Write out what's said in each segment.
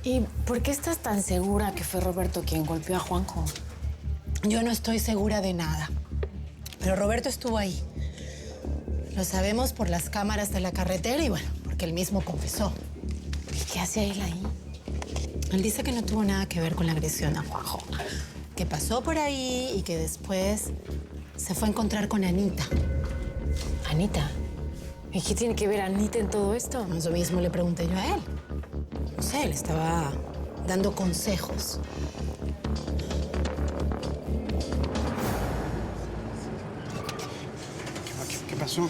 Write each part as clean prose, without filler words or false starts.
¿Y por qué estás tan segura que fue Roberto quien golpeó a Juanjo? Yo no estoy segura de nada. Pero Roberto estuvo ahí. Lo sabemos por las cámaras de la carretera y bueno, porque él mismo confesó. ¿Y qué hacía él ahí? Él dice que no tuvo nada que ver con la agresión a Juanjo. Que pasó por ahí y que después se fue a encontrar con Anita. ¿Anita? ¿Y qué tiene que ver Anita en todo esto? Eso mismo le pregunté yo a él. No sé, le estaba dando consejos. ¿Qué pasó?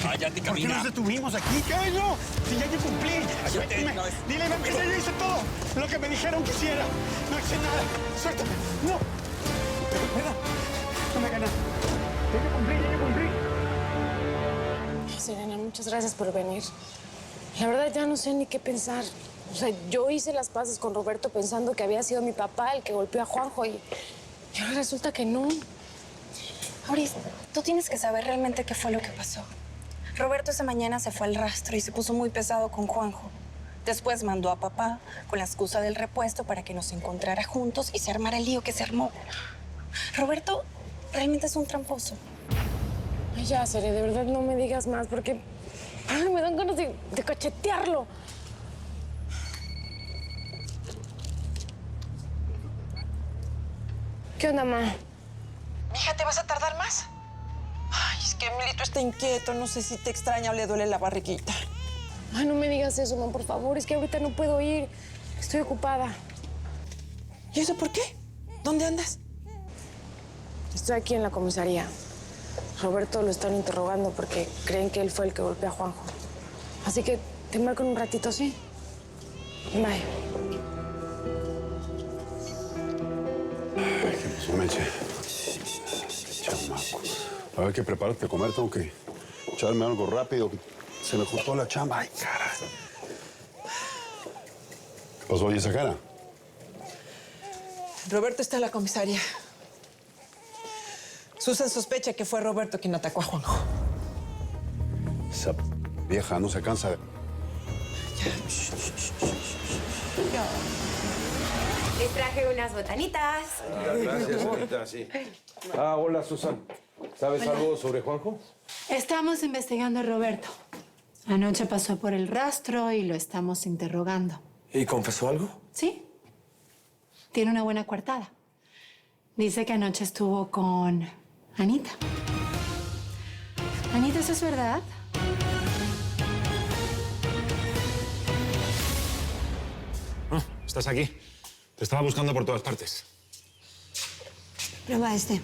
Cállate, ¿Por qué camina. nos detuvimos aquí? ¿Qué? No, si ya yo cumplí. Cállate, Suéltame. una vez. Dile que yo hice todo lo que me dijeron que hiciera. No hice nada. Suéltame. No. Espera. No me ganas. Ya yo cumplí. Serena, muchas gracias por venir. La verdad ya no sé ni qué pensar. O sea, yo hice las paces con Roberto pensando que había sido mi papá el que golpeó a Juanjo y ahora resulta que no. Auris, tú tienes que saber realmente qué fue lo que pasó. Roberto esa mañana se fue al rastro y se puso muy pesado con Juanjo. Después mandó a papá con la excusa del repuesto para que nos encontrara juntos y se armara el lío que se armó. Roberto realmente es un tramposo. Ay, ya, Sere, de verdad no me digas más porque me dan ganas de cachetearlo. ¿Qué onda, ma? Mija, ¿te vas a tardar más? Ay, es que Emilito está inquieto. No sé si te extraña o le duele la barriguita. Ay, no me digas eso, ma, por favor. Es que ahorita no puedo ir. Estoy ocupada. ¿Y eso por qué? ¿Dónde andas? Estoy aquí en la comisaría. Roberto lo están interrogando porque creen que él fue el que golpeó a Juanjo. Así que te marco en un ratito, ¿sí? Bye. Ay, qué pasó, Meche. Chamaco. A ver qué prepararte de comer. Tengo que echarme algo rápido. Se me juntó la chamba. Ay, cara. ¿Qué pasó? ¿Y esa cara? Roberto está en la comisaría. Susan sospecha que fue Roberto quien atacó a Juanjo. Esa vieja no se cansa de... Les traje unas botanitas. Gracias, señorita, sí. Ah, hola, Susan. ¿Sabes algo sobre Juanjo? Estamos investigando a Roberto. Anoche pasó por el rastro y lo estamos interrogando. ¿Y confesó algo? ¿Sí? Tiene una buena coartada. Dice que anoche estuvo con Anita. Anita, ¿eso es verdad? Oh, estás aquí. Te estaba buscando por todas partes. Prueba este.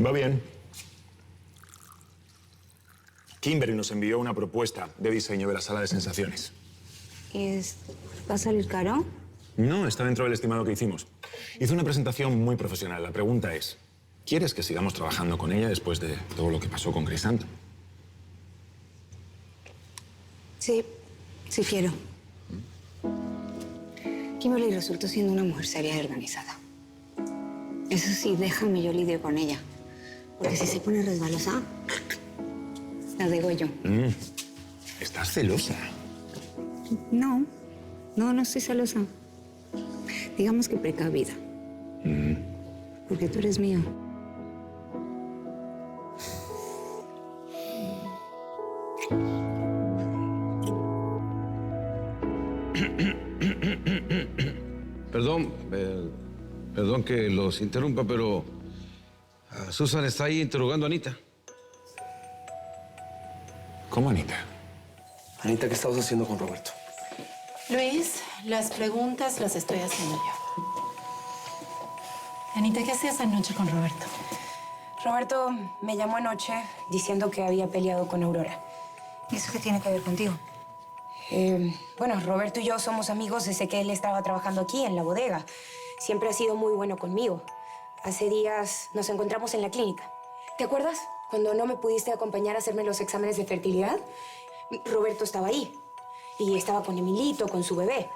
Va bien. Kimberly nos envió una propuesta de diseño de la sala de sensaciones. ¿Va a salir caro? No, está dentro del estimado que hicimos. Hizo una presentación muy profesional. La pregunta es, ¿quieres que sigamos trabajando con ella después de todo lo que pasó con Crisanto? Sí, sí quiero. Kimberly resultó siendo una mujer seria y organizada. Eso sí, déjame, yo lidio con ella. Porque si se pone resbalosa, la digo yo. ¿Estás celosa? No, no estoy celosa. Digamos que precavida. Porque tú eres mío. Perdón que los interrumpa, pero Susan está ahí interrogando a Anita. ¿Cómo, Anita? Anita, ¿qué estabas haciendo con Roberto? Luis, las preguntas las estoy haciendo yo. Anita, ¿qué hacías anoche con Roberto? Roberto me llamó anoche diciendo que había peleado con Aurora. ¿Y eso qué tiene que ver contigo? Bueno, Roberto y yo somos amigos desde que él estaba trabajando aquí, en la bodega. Siempre ha sido muy bueno conmigo. Hace días nos encontramos en la clínica. ¿Te acuerdas? Cuando no me pudiste acompañar a hacerme los exámenes de fertilidad. Roberto estaba ahí. Y estaba con Emilito, con su bebé.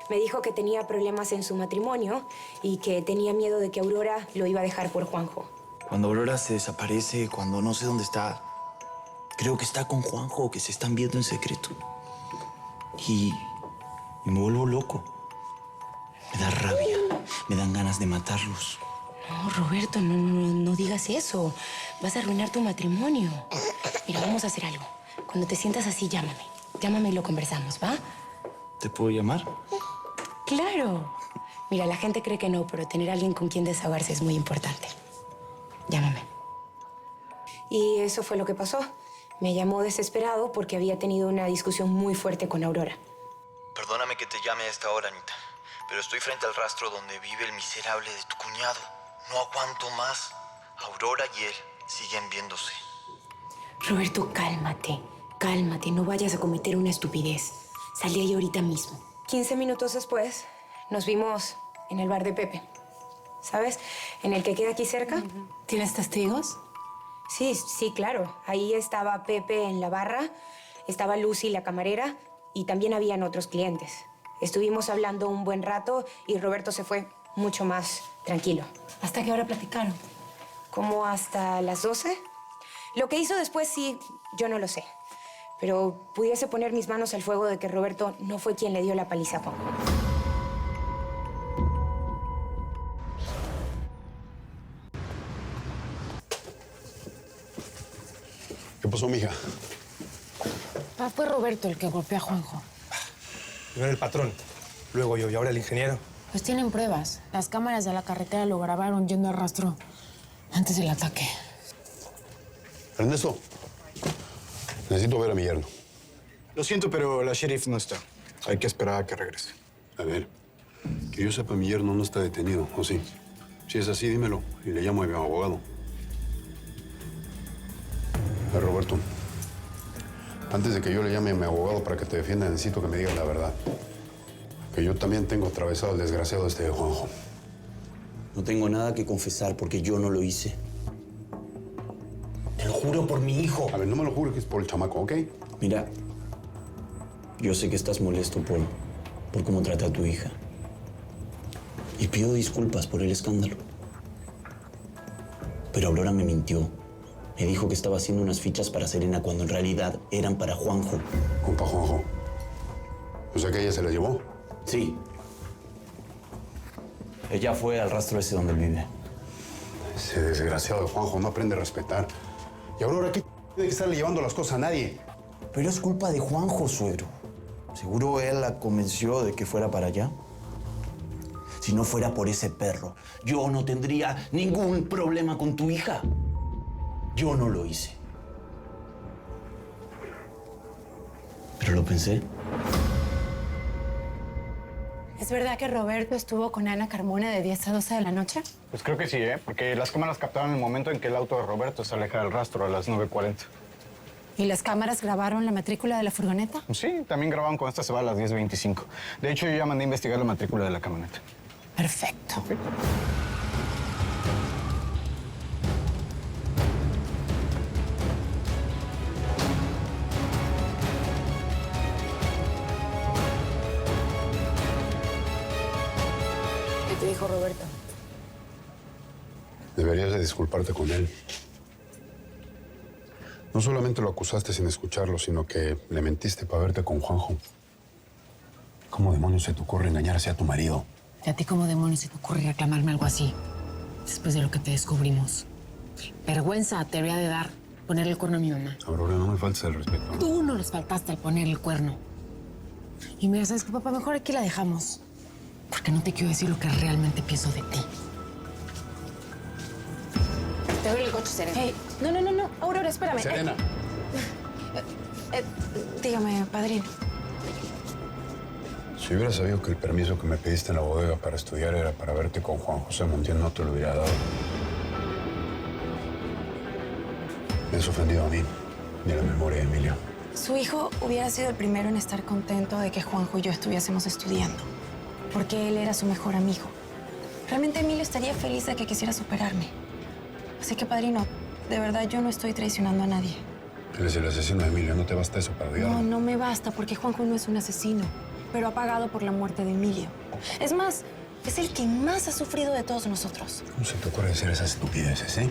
Me dijo que tenía problemas en su matrimonio y que tenía miedo de que Aurora lo iba a dejar por Juanjo. Cuando Aurora se desaparece, cuando no sé dónde está, Creo que está con Juanjo, que se están viendo en secreto. Y me vuelvo loco. Me da rabia, me dan ganas de matarlos. No, Roberto, no digas eso. Vas a arruinar tu matrimonio. Mira, vamos a hacer algo. Cuando te sientas así, llámame. Llámame y lo conversamos, ¿va? ¿Te puedo llamar? ¡Claro! Mira, la gente cree que no, pero tener a alguien con quien desahogarse es muy importante. Llámame. Y eso fue lo que pasó. Me llamó desesperado porque había tenido una discusión muy fuerte con Aurora. Perdóname que te llame a esta hora, Anita, pero estoy frente al rastro donde vive el miserable de tu cuñado. No aguanto más. Aurora y él siguen viéndose. Roberto, cálmate. Cálmate, no vayas a cometer una estupidez. Salí ahí ahorita mismo. 15 minutos después, nos vimos en el bar de Pepe. ¿Sabes? En el que queda aquí cerca. ¿Tienes testigos? Sí, claro. Ahí estaba Pepe en la barra, estaba Lucy, la camarera, y también habían otros clientes. Estuvimos hablando un buen rato y Roberto se fue mucho más tranquilo. ¿Hasta qué hora platicaron? ¿Como hasta las 12? Lo que hizo después, sí, yo no lo sé. Pero pudiese poner mis manos al fuego de que Roberto no fue quien le dio la paliza a Juanjo. ¿Qué pasó, mija? Fue Roberto el que golpeó a Juanjo. Yo era el patrón, luego yo y ahora el ingeniero. Pues tienen pruebas. Las cámaras de la carretera lo grabaron yendo a rastro antes del ataque. Ernesto, necesito ver a mi yerno. Lo siento, pero la sheriff no está. Hay que esperar a que regrese. A ver, que yo sepa, mi yerno no está detenido, ¿o sí? Si es así, dímelo y le llamo a mi abogado. Roberto, antes de que yo le llame a mi abogado para que te defienda, necesito que me digas la verdad. Que yo también tengo atravesado el desgraciado este de Juanjo. No tengo nada que confesar porque yo no lo hice. Te lo juro por mi hijo. A ver, no me lo jures que es por el chamaco, ¿ok? Mira, yo sé que estás molesto por cómo trata a tu hija. Y pido disculpas por el escándalo. Pero Aurora me mintió. Me dijo que estaba haciendo unas fichas para Serena cuando en realidad eran para Juanjo. Compa Juanjo. O sea que ella se la llevó. Sí. Ella fue al rastro ese donde él vive. Ese desgraciado de Juanjo no aprende a respetar. Y Aurora, ¿qué tiene que estarle llevando las cosas a nadie? Pero es culpa de Juanjo, suegro. Seguro él la convenció de que fuera para allá. Si no fuera por ese perro, yo no tendría ningún problema con tu hija. Yo no lo hice. Pero lo pensé. ¿Es verdad que Roberto estuvo con Ana Carmona de 10 a 12 de la noche? Pues creo que sí, porque las cámaras captaron el momento en que el auto de Roberto se aleja del rastro a las 9:40. ¿Y las cámaras grabaron la matrícula de la furgoneta? Sí, también grabaron con esta se va a las 10:25. De hecho, yo ya mandé a investigar la matrícula de la camioneta. Perfecto. ¿Qué te dijo Roberto? Deberías de disculparte con él. No solamente lo acusaste sin escucharlo, sino que le mentiste para verte con Juanjo. ¿Cómo demonios se te ocurre engañar así a tu marido? ¿Y a ti cómo demonios se te ocurre reclamarme algo así? Después de lo que te descubrimos. Vergüenza te habría de dar ponerle el cuerno a mi mamá. Aurora, no me faltes el respeto. Tú no les faltaste al poner el cuerno. Y mira, ¿sabes qué, papá? Mejor aquí la dejamos. Porque no te quiero decir lo que realmente pienso de ti. Te doy el coche, Serena. Hey, no. Aurora, espérame. Serena. Dígame, padrino. Si hubiera sabido que el permiso que me pediste en la bodega para estudiar era para verte con Juan José Montiel, no te lo hubiera dado. Me has ofendido a mí y a la memoria de Emilio. Su hijo hubiera sido el primero en estar contento de que Juanjo y yo estuviésemos estudiando, porque él era su mejor amigo. Realmente Emilio estaría feliz de que quisiera superarme. Así que, padrino, de verdad yo no estoy traicionando a nadie. Él es el asesino de Emilio, ¿no te basta eso para odiarlo? No me basta, porque Juanjo no es un asesino, pero ha pagado por la muerte de Emilio. Es más, es el que más ha sufrido de todos nosotros. ¿Cómo se te ocurre decir esas estupideces, eh?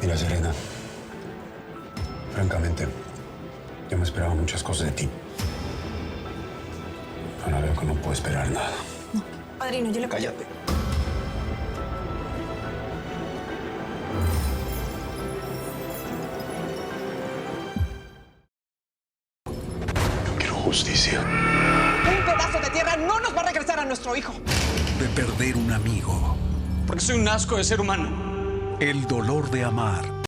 Tranquila, Serena. Francamente, yo me esperaba muchas cosas de ti. Ahora veo que no puedo esperar nada. No, padrino, yo le... Cállate. Yo quiero justicia. Un pedazo de tierra no nos va a regresar a nuestro hijo. De perder un amigo. Porque soy un asco de ser humano. El dolor de amar.